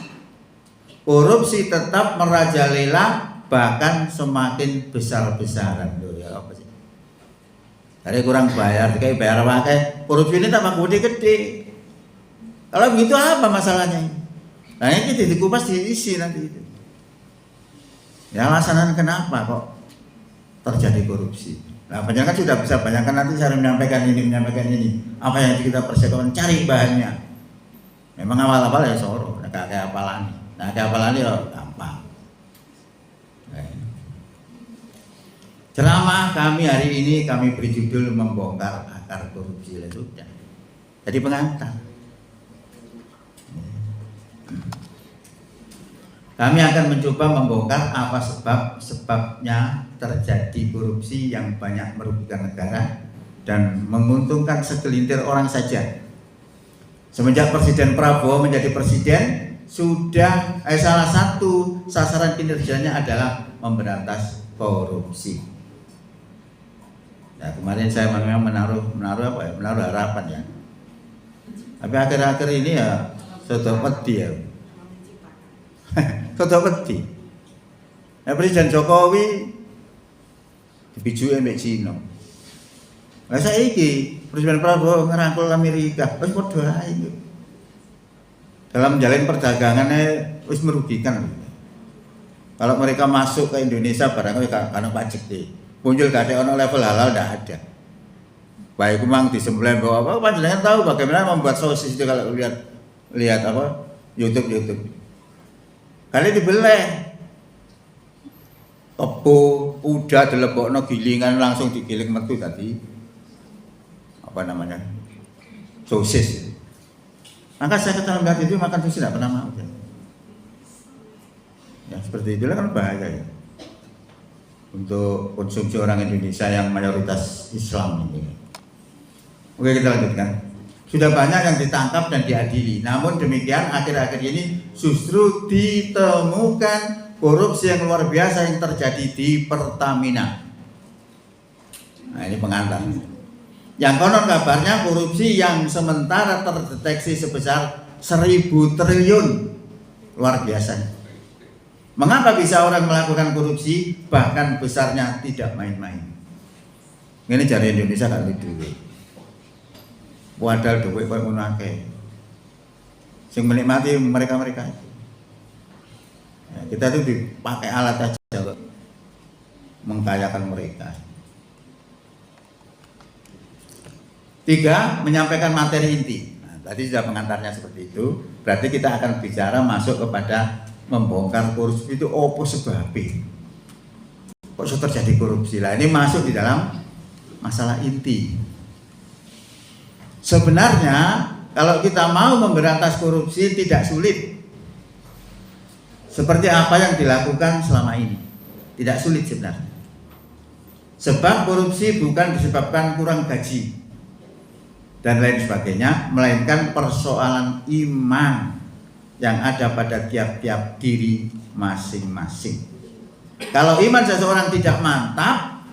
Korupsi tetap merajalela, bahkan semakin besar-besaran. Ya apa sih? Dari kurang bayar, kayak bayar pakai korupsi ini tambah gede. Kalau begitu apa masalahnya? Nah ini dikupas diisi nanti itu. Ya alasan kenapa kok terjadi korupsi? Nah banyak kan sudah bisa bayangkan, nanti saya menyampaikan ini. Apa yang kita persiapkan, cari bahannya. Memang awal-awal ya soro, kayak apalan. Nah kayak apalan ya gampang. Ceramah kami hari ini kami beri judul membongkar akar korupsi. Sudah. Jadi pengantar. Kami akan mencoba membongkar apa sebabnya terjadi korupsi yang banyak merugikan negara dan menguntungkan segelintir orang saja. Semenjak Presiden Prabowo menjadi presiden, sudah salah satu sasaran kinerjanya adalah memberantas korupsi. Ya, kemarin saya memang menaruh harapan ya. Tapi akhir-akhir ini ya sudah pedih ya. Sudah pedih. Ya, Presiden Jokowi dibijuke mbek Cina. Lah saiki Presiden Prabowo ngerangkul Amerika, wis padha ae. Dalam menjalin perdagangannya wis merugikan. Kalau mereka masuk ke Indonesia barangkali karena pajak deh. Muncul gak ada ono level halal, tidak ada. Baik memang disembelih bahwa apa panjenengan tahu bagaimana membuat sosis itu kalau lihat apa YouTube. Kali dibeleh. Tepung, udah dilebokno gilingan langsung digiling metu tadi. Apa namanya? Sosis. Maka saya ketahui lihat itu makan sosis tidak pernah mau. Ya seperti itulah kan bahaya ya. Untuk konsumsi orang Indonesia yang mayoritas Islam ini. Oke, kita lanjutkan. Sudah banyak yang ditangkap dan diadili. Namun demikian akhir-akhir ini justru ditemukan korupsi yang luar biasa yang terjadi di Pertamina. Nah ini pengantar. Yang konon kabarnya korupsi yang sementara terdeteksi sebesar 1.000 triliun. Luar biasa. Mengapa bisa orang melakukan korupsi bahkan besarnya tidak main-main? Ini dari Indonesia kan dulu. Wadal duit koyo ngono akeh. Sing menikmati mereka-mereka itu. Ya, kita tuh dipakai alat aja untuk mengkayakan mereka. 3, menyampaikan materi inti. Nah, tadi sudah pengantarnya seperti itu. Berarti kita akan bicara masuk kepada membongkar korupsi itu opo sebabnya. Kok sudah terjadi korupsi? Lah ini masuk di dalam masalah inti. Sebenarnya kalau kita mau memberantas korupsi tidak sulit. Seperti apa yang dilakukan selama ini. Tidak sulit sebenarnya. Sebab korupsi bukan disebabkan kurang gaji dan lain sebagainya, melainkan persoalan iman yang ada pada tiap-tiap diri masing-masing. Kalau iman seseorang tidak mantap,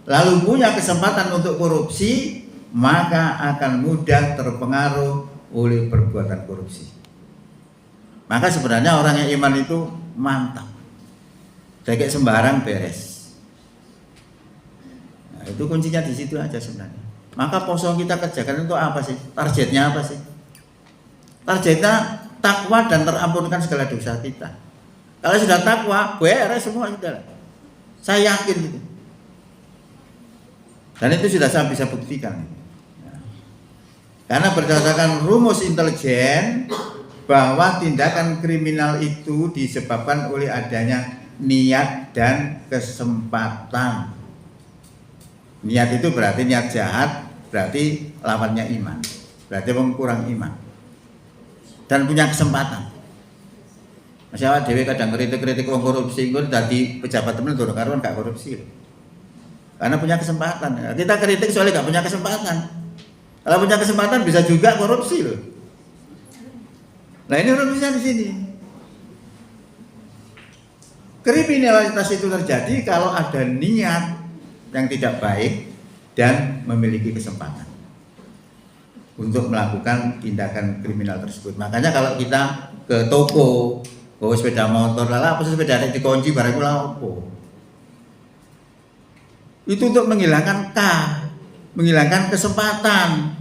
lalu punya kesempatan untuk korupsi, maka akan mudah terpengaruh oleh perbuatan korupsi. Maka sebenarnya orang yang iman itu mantap, kayak sembarang beres. Nah, itu kuncinya di situ aja sebenarnya. Maka poso kita kerjakan itu apa sih? Targetnya apa sih? Targetnya takwa dan terampunkan segala dosa kita. Kalau sudah takwa, beres semua sudah. Saya yakin gitu. Dan itu sudah saya bisa buktikan. Karena berdasarkan rumus intelijen bahwa tindakan kriminal itu disebabkan oleh adanya niat dan kesempatan. Niat itu berarti niat jahat, berarti lawannya iman, berarti kurang iman dan punya kesempatan. Masalah dewe kadang kritik wong korupsi itu tadi pejabat temen durung karuan gak korupsi loh. Karena punya kesempatan. Kita kritik soalnya gak punya kesempatan. Kalau punya kesempatan bisa juga korupsi loh. Nah ini rumusnya di sini. Kriminalitas itu terjadi kalau ada niat yang tidak baik dan memiliki kesempatan untuk melakukan tindakan kriminal tersebut. Makanya kalau kita ke toko bawa sepeda motor, lah apa sepeda ada dikunci barang itu apa? Itu untuk menghilangkan menghilangkan kesempatan.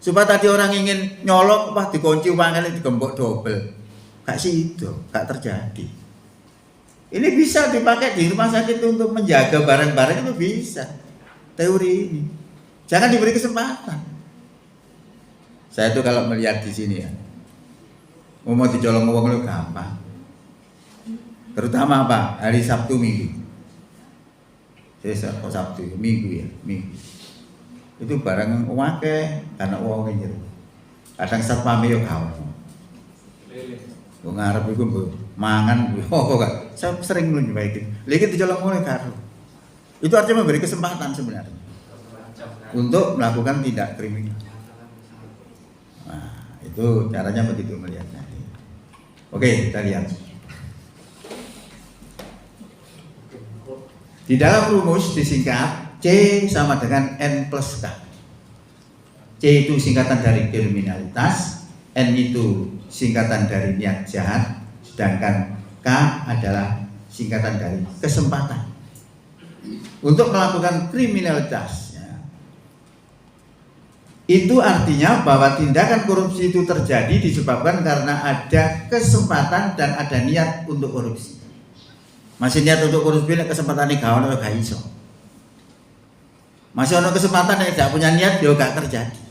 Supaya tadi orang ingin nyolok, wah dikunci uangnya digembok double. Gak sih itu, gak terjadi. Ini bisa dipakai di rumah sakit untuk menjaga barang-barang itu bisa. Teori ini. Jangan diberi kesempatan. Saya itu kalau melihat di sini ya, mau dicolong uang itu gampang. Terutama apa? Hari Sabtu Minggu. Sabtu Minggu ya, Minggu. Itu barang wake karena uangnya gitu. Kadang satpam yo kawan. Wong ngarep iku mangan kok saya sering nunjukin. Lagi dicolong mulai karo. Itu artinya memberi kesempatan sebenarnya untuk melakukan tindak kriminal. Nah, itu caranya begitu melihatnya. Oke, kita lihat. Di dalam rumus disingkat C sama dengan N plus K. C itu singkatan dari kriminalitas, N itu singkatan dari niat jahat, sedangkan K adalah singkatan dari kesempatan untuk melakukan kriminalitas. Itu artinya bahwa tindakan korupsi itu terjadi disebabkan karena ada kesempatan dan ada niat untuk korupsi. Masih niat untuk korupsi, kesempatan ini kawan atau gak iso. Masih ada kesempatan yang tidak punya niat, ya gak terjadi.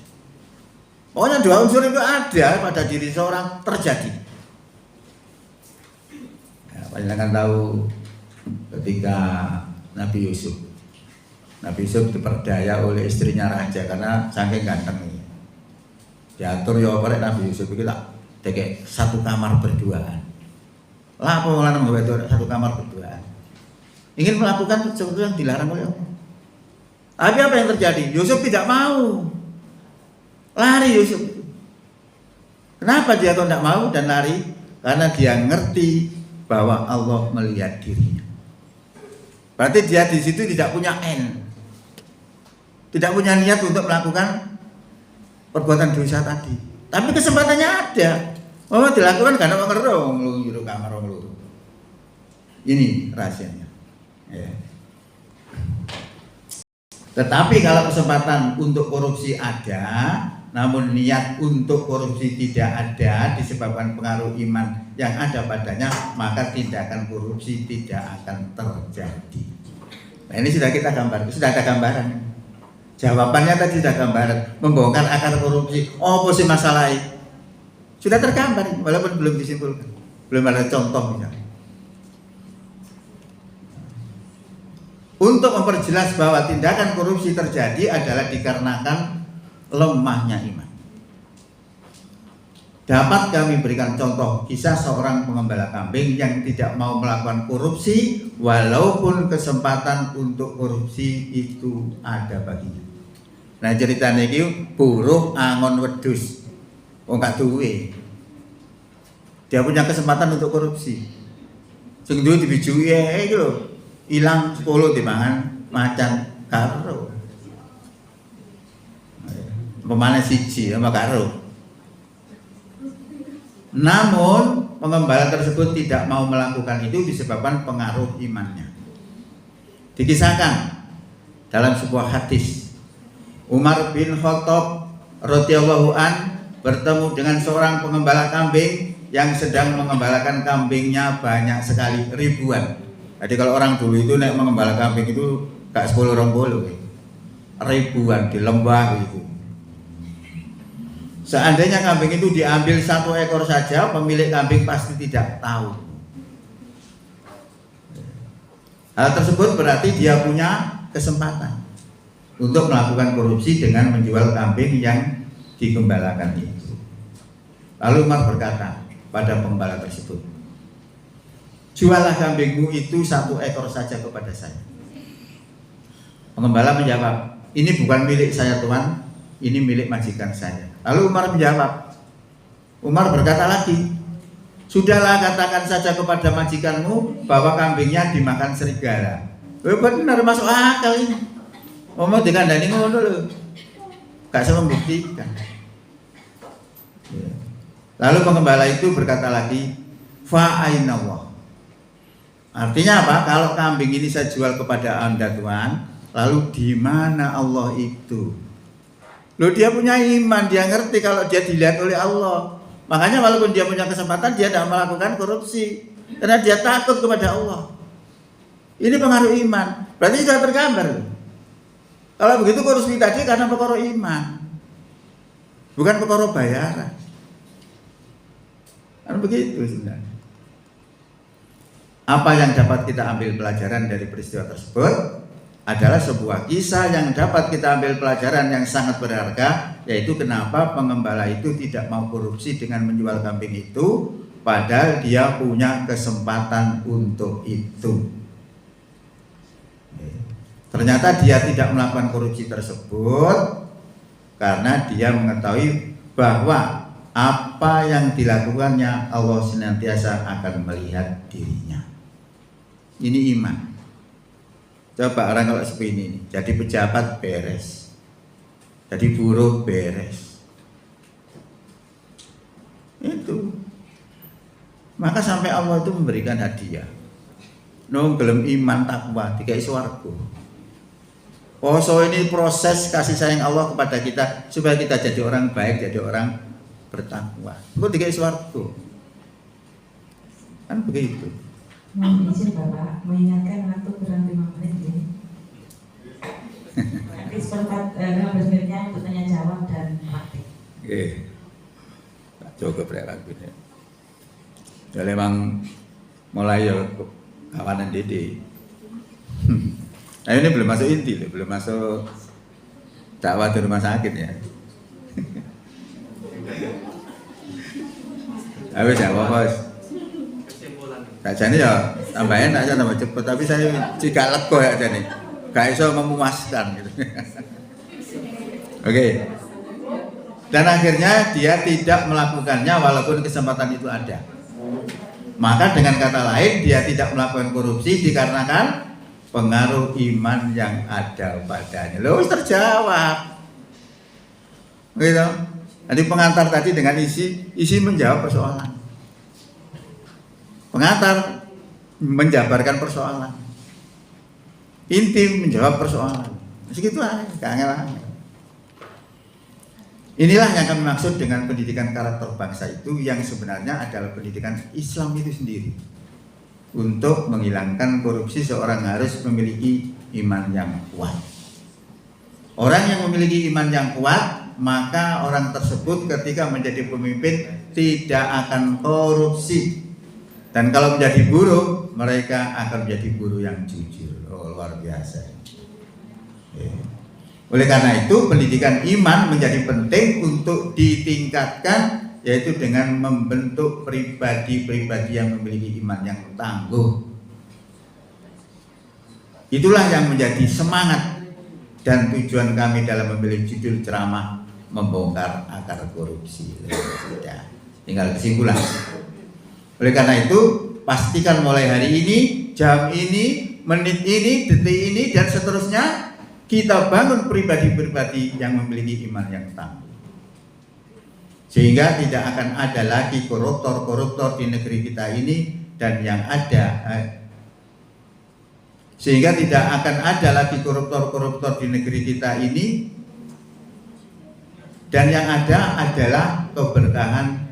Pokoknya dua unsur itu ada pada diri seorang terjadi. Ya, panjenengan tahu ketika Nabi Yusuf diperdaya oleh istrinya raja karena saking gantengnya. Diatur ya oleh Nabi Yusuf itu tak dek satu kamar berduaan. Lah apa lanang gawe satu kamar berduaan. Ingin melakukan sesuatu yang dilarang oleh Allah. Tapi apa yang terjadi? Yusuf tidak mau. Lari Yusuf. Kenapa dia kok tidak mau dan lari? Karena dia ngerti bahwa Allah melihat dirinya. Berarti dia di situ tidak punya N. Tidak punya niat untuk melakukan perbuatan dosa tadi. Tapi kesempatannya ada. Oh, dilakukan karena mengerong lu kamar lu. Ini rahasianya. Ya. Tetapi kalau kesempatan untuk korupsi ada, namun niat untuk korupsi tidak ada disebabkan pengaruh iman yang ada padanya, maka tindakan korupsi tidak akan terjadi. Nah, ini sudah kita gambarkan, sudah ada gambaran. Jawabannya tadi sudah gambaran, membongkar akar korupsi. Oh, apa sih masalahnya? Sudah tergambar, walaupun belum disimpulkan, belum ada contoh misalnya. Untuk memperjelas bahwa tindakan korupsi terjadi adalah dikarenakan lemahnya iman. Dapat kami berikan contoh kisah seorang pengembala kambing yang tidak mau melakukan korupsi walaupun kesempatan untuk korupsi itu ada baginya. Nah, ceritanya itu buruh angon wedus, gak duwe. Dia punya kesempatan untuk korupsi. Sing duwe dibijui iki lho, ilang 10 timbangan macan karo. Pemane siji sama karo. Namun pengembala tersebut tidak mau melakukan itu disebabkan pengaruh imannya. Dikisahkan dalam sebuah hadis, Umar bin Khattab radhiyallahu an bertemu dengan seorang pengembala kambing yang sedang mengembalakan kambingnya banyak sekali, ribuan. Jadi kalau orang dulu itu naik mengembala kambing itu gak 10-20, ribuan di lembah itu. Seandainya kambing itu diambil 1 ekor saja, pemilik kambing pasti tidak tahu. Hal tersebut berarti dia punya kesempatan untuk melakukan korupsi dengan menjual kambing yang digembalakan itu. Lalu Umar berkata pada pengembala tersebut, jualah kambingmu itu 1 ekor saja kepada saya. Pengembala menjawab, ini bukan milik saya Tuan, ini milik majikan saya. Lalu Umar menjawab, Umar berkata lagi, sudahlah katakan saja kepada majikanmu bahwa kambingnya dimakan serigala. Benar, masuk akal ini. Mau dikandani ngono lho. Gak bisa membuktikan. Lalu pengembala itu berkata lagi, fa aina Allah. Artinya apa? Kalau kambing ini saya jual kepada Anda Tuhan, lalu di mana Allah itu? Loh, dia punya iman, dia ngerti kalau dia dilihat oleh Allah. Makanya walaupun dia punya kesempatan, dia tidak melakukan korupsi karena dia takut kepada Allah. Ini pengaruh iman. Berarti sudah tergambar. Kalau begitu korupsi tadi karena perkara iman, bukan perkara bayaran. Kan begitu sebenarnya. Apa yang dapat kita ambil pelajaran dari peristiwa tersebut adalah sebuah kisah yang dapat kita ambil pelajaran yang sangat berharga, yaitu kenapa pengembala itu tidak mau korupsi dengan menjual kambing itu, padahal dia punya kesempatan untuk itu. Ternyata dia tidak melakukan korupsi tersebut karena dia mengetahui bahwa apa yang dilakukannya Allah senantiasa akan melihat dirinya. Ini iman. Coba orang kalau seperti ini, jadi pejabat beres, jadi buruh beres, itu. Maka sampai Allah itu memberikan hadiah. Nung gelem iman takwa dikai swarga. Poso ini proses kasih sayang Allah kepada kita supaya kita jadi orang baik, jadi orang bertakwa. Itu dikai swarga. Kan begitu. Mohon izin Bapak mengingatkan waktu kurang 5 menit ini. Nanti seperempat 15 menitnya untuk tanya jawab dan praktik. Oke, cukup relatif. Ya memang mulai ya kawanan Dede. Nah ini belum masuk inti, belum masuk dakwah di rumah sakit ya. Habis ya, bos. Kajane ya tambahin aja tambah cepet, tapi saya jika lego ya jane. Gak iso memuaskan gitu. Oke. Dan akhirnya dia tidak melakukannya walaupun kesempatan itu ada. Maka dengan kata lain dia tidak melakukan korupsi dikarenakan pengaruh iman yang ada padanya. Loh, terjawab. Gitu. Jadi pengantar tadi dengan isi menjawab persoalan. Pengantar menjabarkan persoalan, inti menjawab persoalan. Segitu aja, gak angel-angel. Inilah yang kami maksud dengan pendidikan karakter bangsa itu, yang sebenarnya adalah pendidikan Islam itu sendiri. Untuk menghilangkan korupsi, seorang harus memiliki iman yang kuat. Orang yang memiliki iman yang kuat, maka orang tersebut ketika menjadi pemimpin tidak akan korupsi. Dan kalau menjadi buruh, mereka akan menjadi buruh yang jujur. Oh, luar biasa. Oleh karena itu, pendidikan iman menjadi penting untuk ditingkatkan, yaitu dengan membentuk pribadi-pribadi yang memiliki iman yang tangguh. Itulah yang menjadi semangat dan tujuan kami dalam memilih judul ceramah membongkar akar korupsi. Tinggal kesimpulan. Oleh karena itu, pastikan mulai hari ini, jam ini, menit ini, detik ini, dan seterusnya, kita bangun pribadi-pribadi yang memiliki iman yang tangguh. Sehingga tidak akan ada lagi koruptor-koruptor di negeri kita ini, dan yang ada sehingga tidak akan ada lagi koruptor-koruptor di negeri kita ini, dan yang ada adalah keberkahan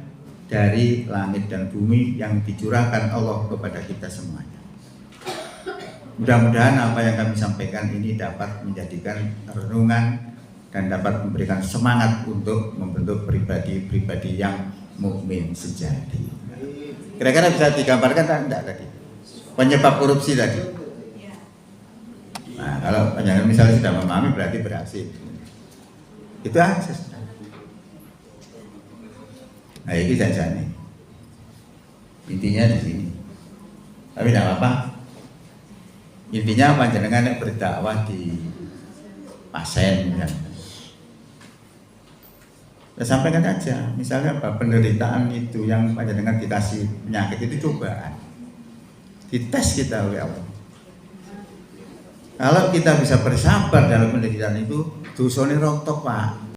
dari langit dan bumi yang dicurahkan Allah kepada kita semuanya. Mudah-mudahan apa yang kami sampaikan ini dapat menjadikan renungan dan dapat memberikan semangat untuk membentuk pribadi-pribadi yang mukmin sejati. Kira-kira bisa digambarkan tak enggak tadi? Penyebab korupsi tadi. Nah, kalau panjangan misalnya sudah memahami berarti berhasil. Itu aja. Nah, ini saja nih. Intinya di sini. Tapi tidak apa-apa. Intinya panjenengan berdakwah di pasien, ya. Ya, sampaikan aja. Misalnya apa, penderitaan itu yang panjenengan dikasih penyakit itu cobaan. Dites kita oleh Allah. Kalau kita bisa bersabar dalam penderitaan itu, dosanya rontok, Pak.